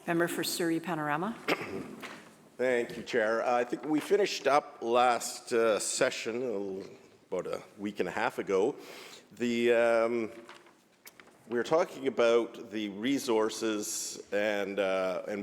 Member for Surrey Panorama. Thank you, Chair. I think we finished up last session, about a week and a half ago. We were talking about the resources and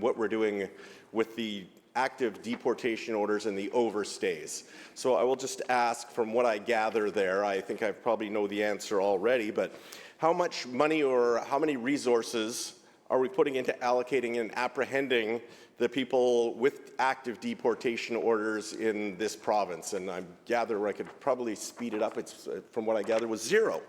what we're doing with the active deportation orders and the overstays. So I will just ask, from what I gather there, I think I probably know the answer already, but how much money or how many resources are we putting into allocating and apprehending the people with active deportation orders in this province? And I gather I could probably speed it up. It's, from what I gather, was zero.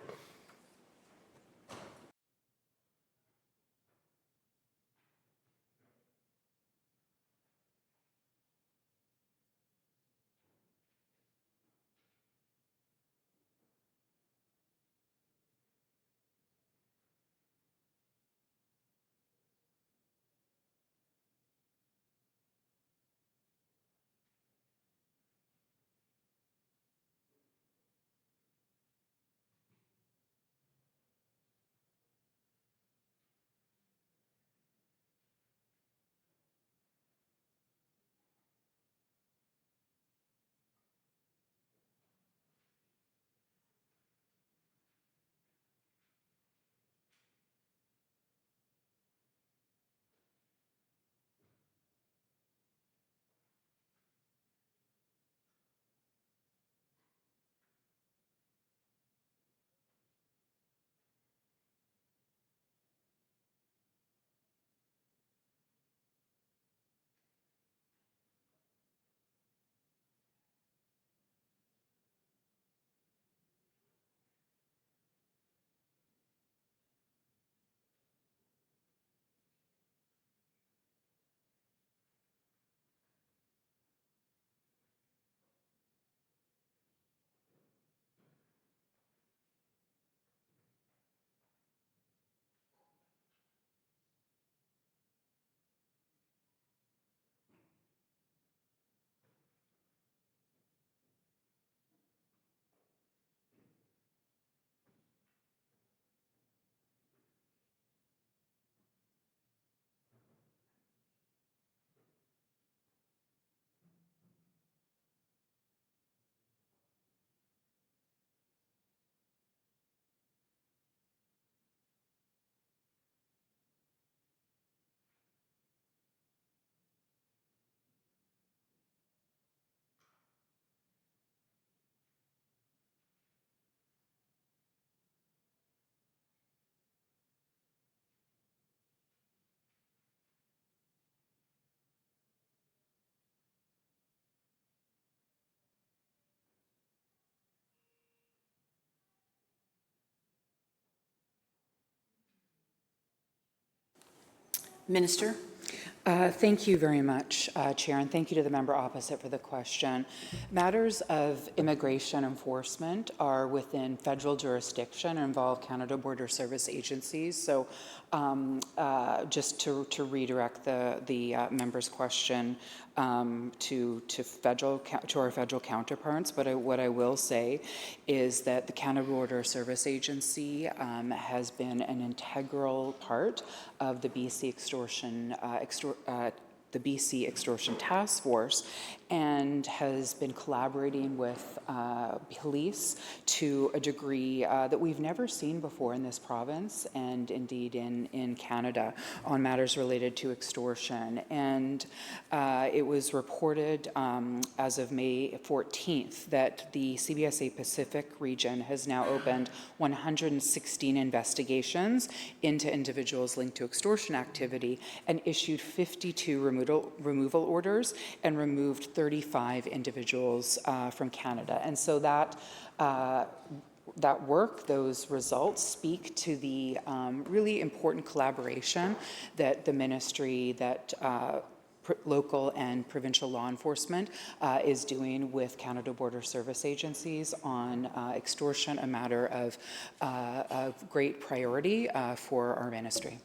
Minister. Thank you very much, Chair, and thank you to the member opposite for the question. Matters of immigration enforcement are within federal jurisdiction and involve Canada Border Service agencies. So just to redirect the member's question to our federal counterparts, but what I will say is that the Canada Border Service Agency has been an integral part of the BC Extortion Task Force and has been collaborating with police to a degree that we've never seen before in this province and indeed in Canada on matters related to extortion. And it was reported as of May 14th that the CBSA Pacific region has now opened 116 investigations into individuals linked to extortion activity and issued 52 removal orders and removed 35 individuals from Canada. And so that work, those results speak to the really important collaboration that the ministry, that local and provincial law enforcement is doing with Canada Border Service agencies on extortion, a matter of great priority for our ministry.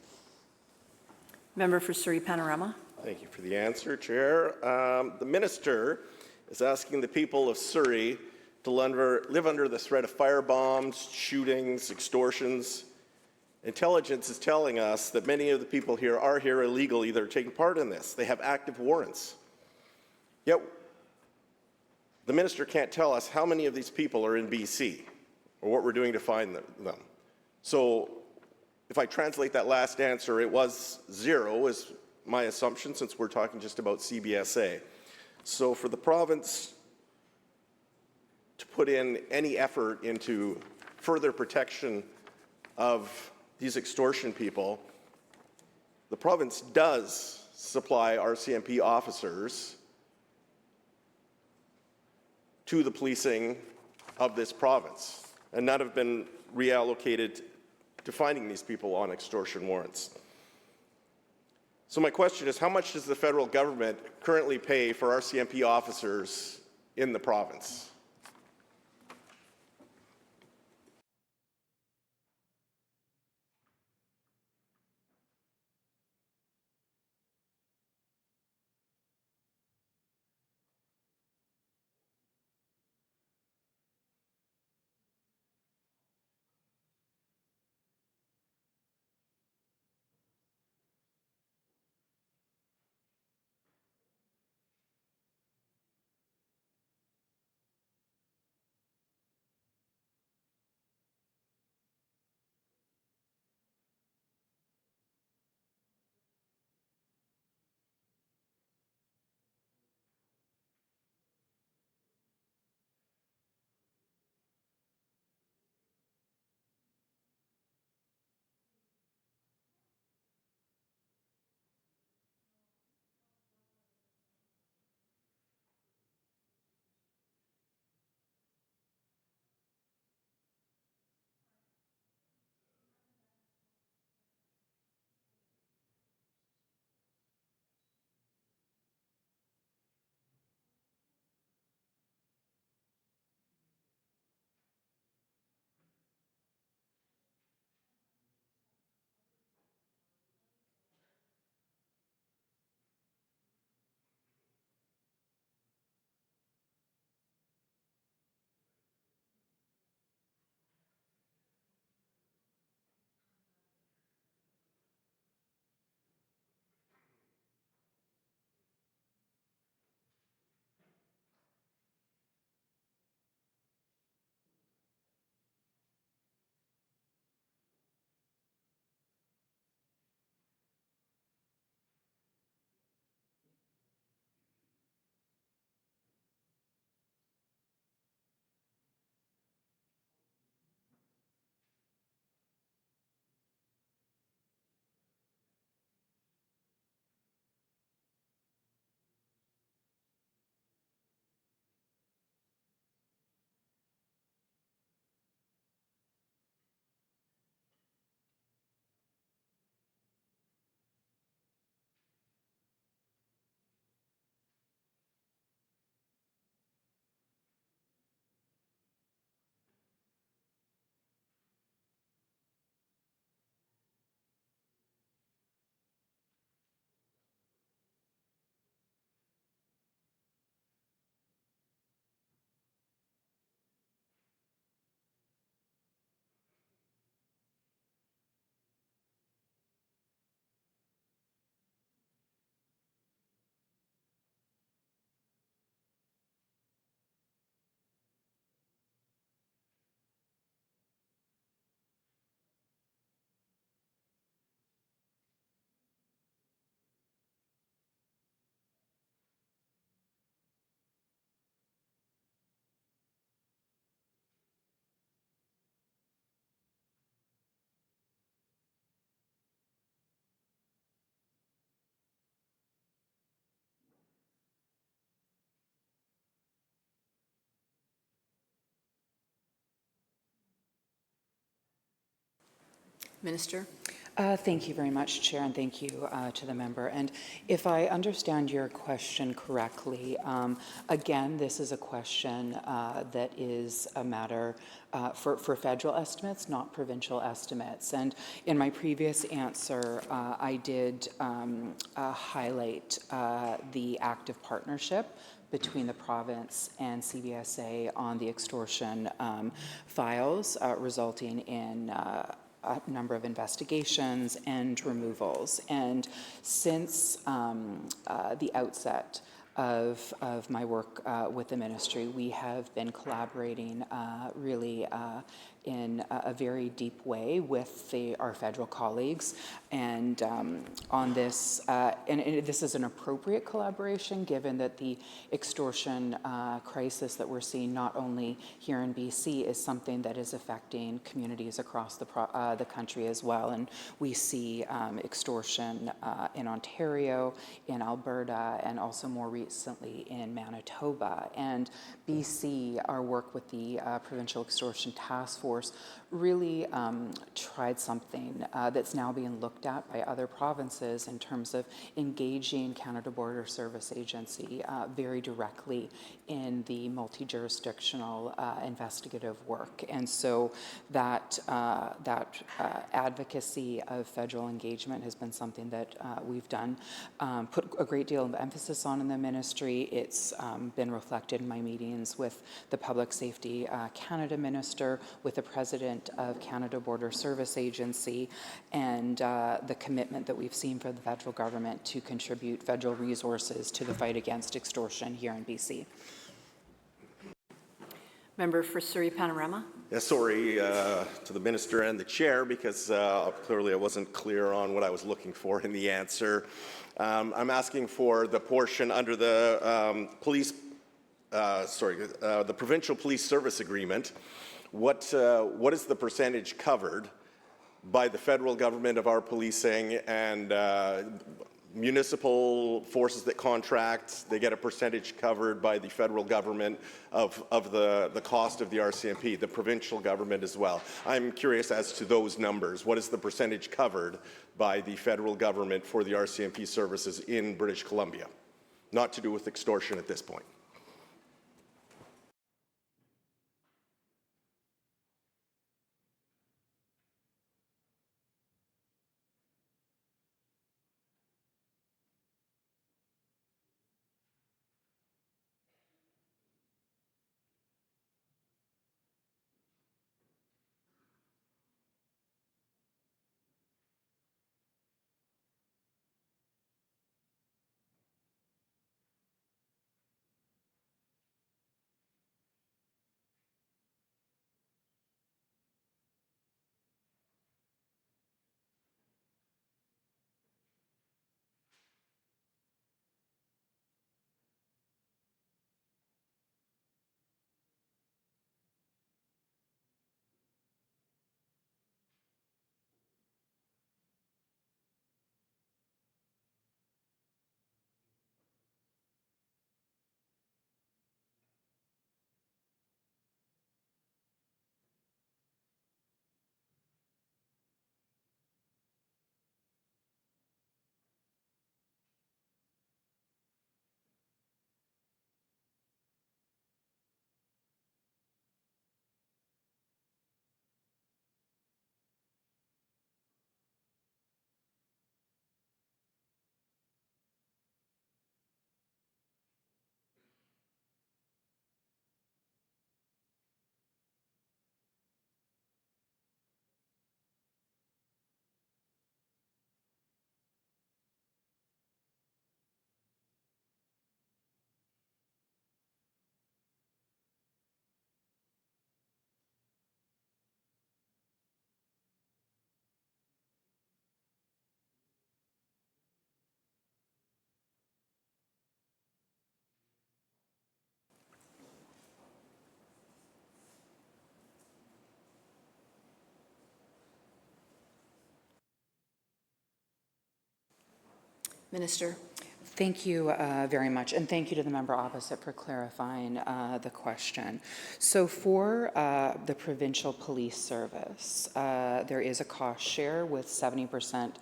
Member for Surrey Panorama. Thank you for the answer, Chair. The Minister is asking the people of Surrey to live under the threat of firebombs, shootings, extortions, Intelligence is telling us that many of the people here are here illegally that are taking part in this. They have active warrants. Yet, the minister can't tell us how many of these people are in BC or what we're doing to find them. So, if I translate that last answer, it was 0 is my assumption, since we're talking just about CBSA. So for the province to put in any effort into further protection of these extortion people, the province does supply RCMP officers to the policing of this province, and none have been reallocated to finding these people on extortion warrants. So my question is, how much does the federal government currently pay for RCMP officers in the province? Minister? Thank you very much, Chair, and thank you to the member. And if I understand your question correctly, again, this is a question that is a matter for federal estimates, not provincial estimates. And in my previous answer, I did highlight the active partnership between the province and CBSA on the extortion files, resulting in a number of investigations and removals. And since the outset of my work with the ministry, we have been collaborating really in a very deep way with our federal colleagues, and on this, and this is an appropriate collaboration given that the extortion crisis that we're seeing not only here in BC is something that is affecting communities across the country as well. And we see extortion in Ontario, in Alberta, and also more recently in Manitoba. And BC, our work with the Provincial Extortion Task Force, really tried something that's now being looked at by other provinces in terms of engaging Canada Border Service Agency very directly in the multi-jurisdictional investigative work. And so that advocacy of federal engagement has been something that we've done, put a great deal of emphasis on in the ministry. It's been reflected in my meetings with the Public Safety Canada Minister, with the President of Canada Border Service Agency, and the commitment that we've seen for the federal government to contribute federal resources to the fight against extortion here in BC. Member for Surrey Panorama. Yeah, sorry to the minister and the chair, because clearly I wasn't clear on what I was looking for in the answer. I'm asking for the portion under the the Provincial Police Service Agreement. What is the percentage covered by the federal government of our policing, and municipal forces that contract, they get a percentage covered by the federal government of the cost of the RCMP, the provincial government as well. I'm curious as to those numbers. What is the percentage covered by the federal government for the RCMP services in British Columbia? Not to do with extortion at this point. Minister. Thank you very much, and thank you to the member opposite for clarifying the question. So for the provincial police service, there is a cost share with 70%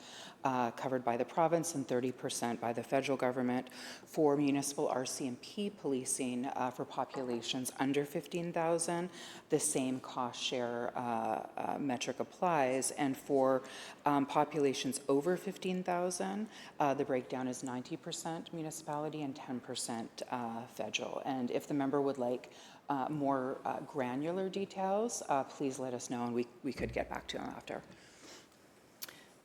covered by the province and 30% by the federal government. For municipal RCMP policing for populations under 15,000, the same cost share metric applies. And for populations over 15,000, the breakdown is 90% municipality and 10% federal. And if the member would like more granular details, please let us know and we could get back to him after.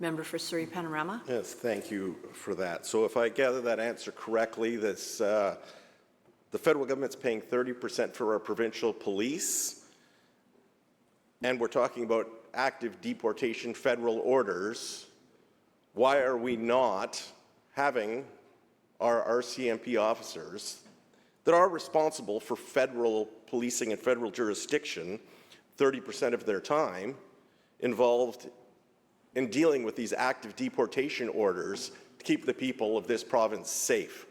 Member for Surrey Panorama. Yes, thank you for that. So if I gather that answer correctly, this, the federal government's paying 30% for our provincial police, and we're talking about active deportation federal orders. Why are we not having our RCMP officers that are responsible for federal policing and federal jurisdiction 30% of their time involved in dealing with these active deportation orders to keep the people of this province safe?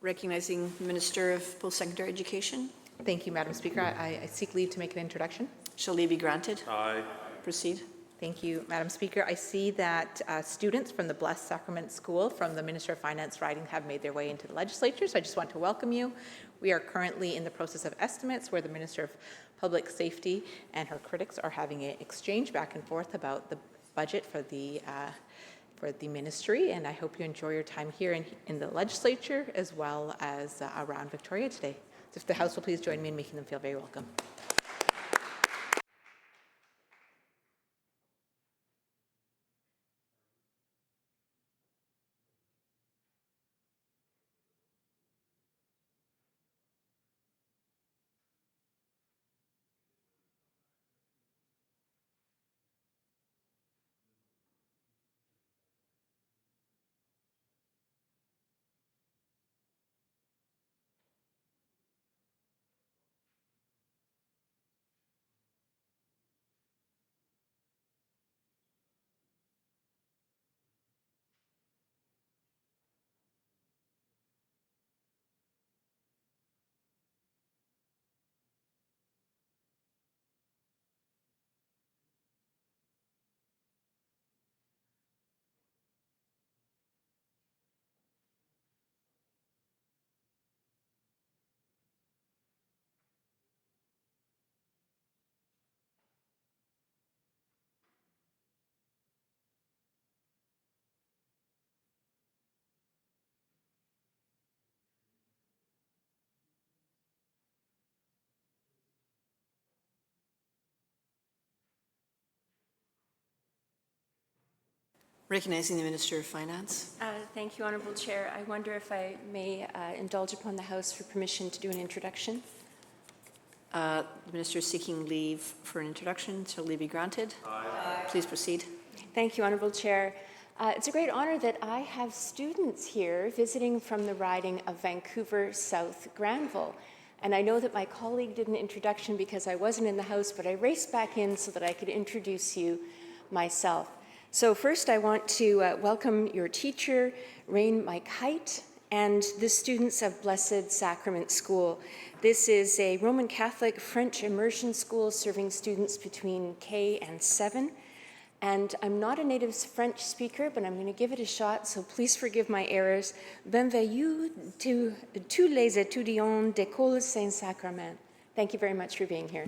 Recognizing the Minister of Post-Secondary Education. Thank you, Madam Speaker. I seek leave to make an introduction. Shall leave be granted? Aye. Proceed. Thank you, Madam Speaker. I see that students from the Blessed Sacrament School from the Minister of Finance riding have made their way into the Legislature, so I just want to welcome you. We are currently in the process of estimates where the Minister of Public Safety and her critics are having an exchange back and forth about the budget for the ministry, and I hope you enjoy your time here in the Legislature as well as around Victoria today. So if the House will please join me in making them feel very welcome. Recognizing the Minister of Finance. Thank you, Honourable Chair. I wonder if I may indulge upon the House for permission to do an introduction. The Minister is seeking leave for an introduction. Shall leave be granted? Aye. Please proceed. Thank you, Honourable Chair. It's a great honour that I have students here visiting from the riding of Vancouver South Granville. And I know that my colleague did an introduction because I wasn't in the House, but I raced back in so that I could introduce you myself. So first I want to welcome your teacher, Rain Mike Height, and the students of Blessed Sacrament School. This is a Roman Catholic French immersion school serving students between K and 7. And I'm not a native French speaker, but I'm going to give it a shot, so please forgive my errors. Bienvenue to tous les étudiants d'École Saint-Sacrament. Thank you very much for being here.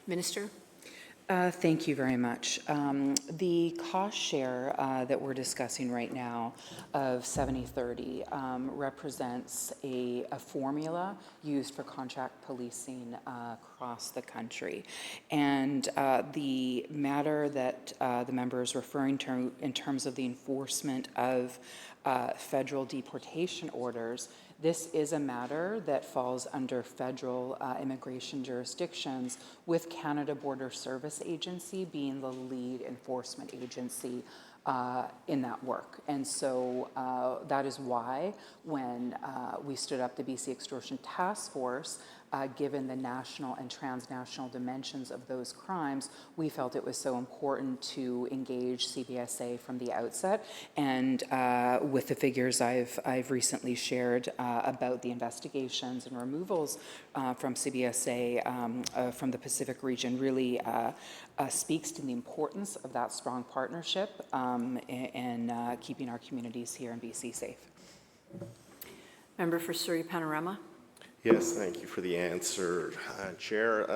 Minister. Thank you very much. The cost share that we're discussing right now of 70/30 represents a formula used for contract policing across the country. And the matter that the member is referring to in terms of the enforcement of federal deportation orders, this is a matter that falls under federal immigration jurisdictions, with Canada Border Service Agency being the lead enforcement agency in that work. And so that is why when we stood up the BC Extortion Task Force, given the national and transnational dimensions of those crimes, we felt it was so important to engage CBSA from the outset. And with the figures I've recently shared about the investigations and removals from CBSA from the Pacific region really speaks to the importance of that strong partnership and keeping our communities here in BC safe. Member for Surrey Panorama. Yes, thank you for the answer, Chair.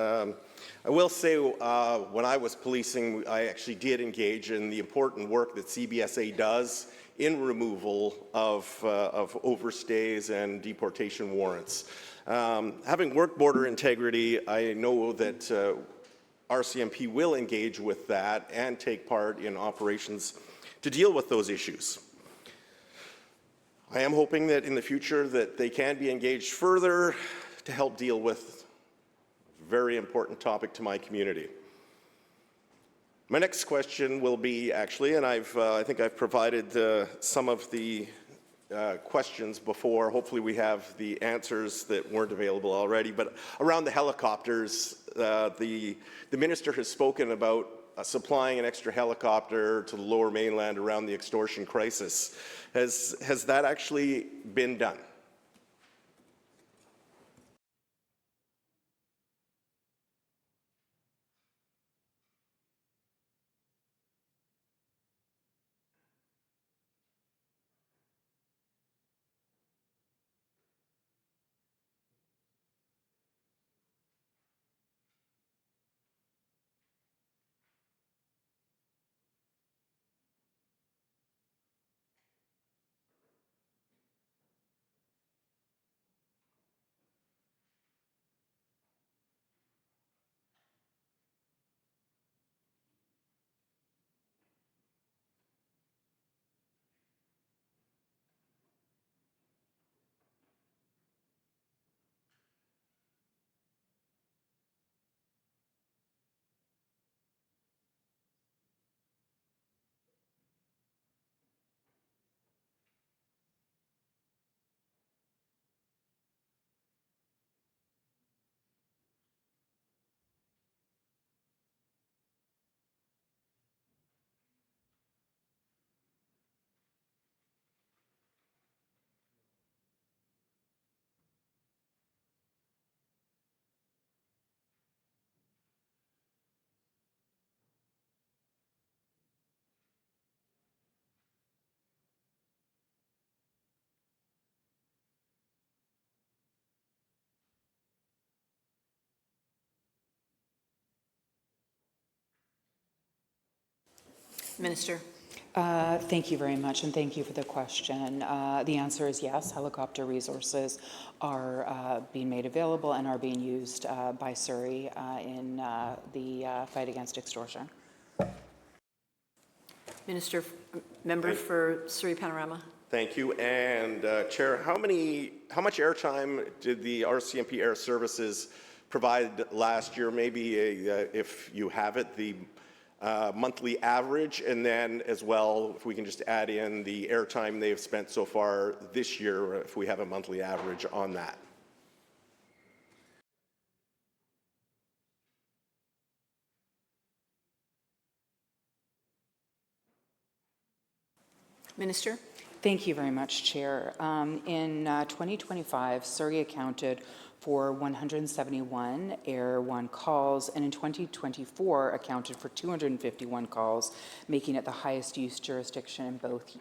I will say when I was policing, I actually did engage in the important work that CBSA does in removal of overstays and deportation warrants. Having worked border integrity, I know that RCMP will engage with that and take part in operations to deal with those issues. I am hoping that in the future that they can be engaged further to help deal with a very important topic to my community. My next question will be actually, and I think I've provided some of the questions before. Hopefully we have the answers that weren't available already, but around the helicopters, the minister has spoken about supplying an extra helicopter to the Lower Mainland around the extortion crisis. Has that actually been done? Minister. Thank you very much, and thank you for the question. The answer is yes. Helicopter resources are being made available and are being used by Surrey in the fight against extortion. Minister, member for Surrey Panorama. Thank you. And Chair, how much airtime did the RCMP Air Services provide last year? Maybe if you have it, the monthly average, and then as well, if we can just add in the airtime they've spent so far this year, if we have a monthly average on that. Minister. Thank you very much, Chair. In 2025, Surrey accounted for 171 Air 1 calls, and in 2024 accounted for 251 calls, making it the highest use jurisdiction in both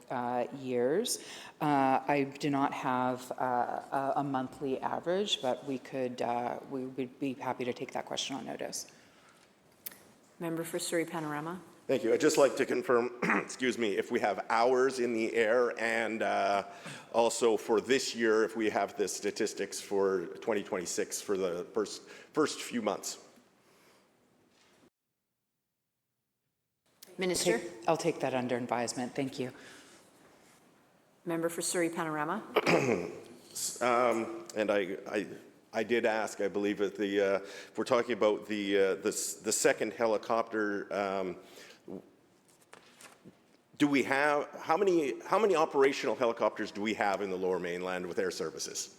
years. I do not have a monthly average, but we would be happy to take that question on notice. Member for Surrey Panorama. Thank you. I'd just like to confirm, excuse me, if we have hours in the air, and also for this year, if we have the statistics for 2026 for the first few months. Minister. I'll take that under advisement. Thank you. Member for Surrey Panorama. And I did ask, I believe, if we're talking about the second helicopter. Do we have how many operational helicopters do we have in the Lower Mainland with Air Services?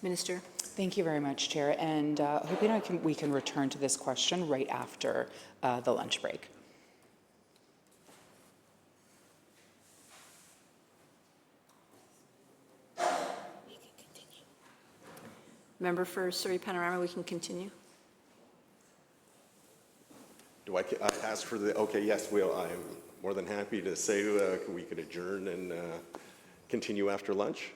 Minister. Thank you very much, Chair, and hoping we can return to this question right after the lunch break. Member for Surrey Panorama, we can continue. Do I ask for the, okay, yes, I'm more than happy to say we could adjourn and continue after lunch.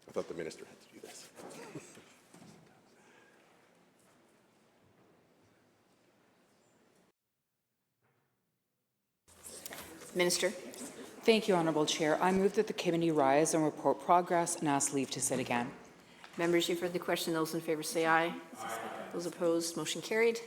I thought the minister had to do this. Minister. Thank you, Honourable Chair. I move that the committee rise and report progress and ask leave to sit again. Members, you've heard the question. Those in favour say aye. Those opposed, motion carried.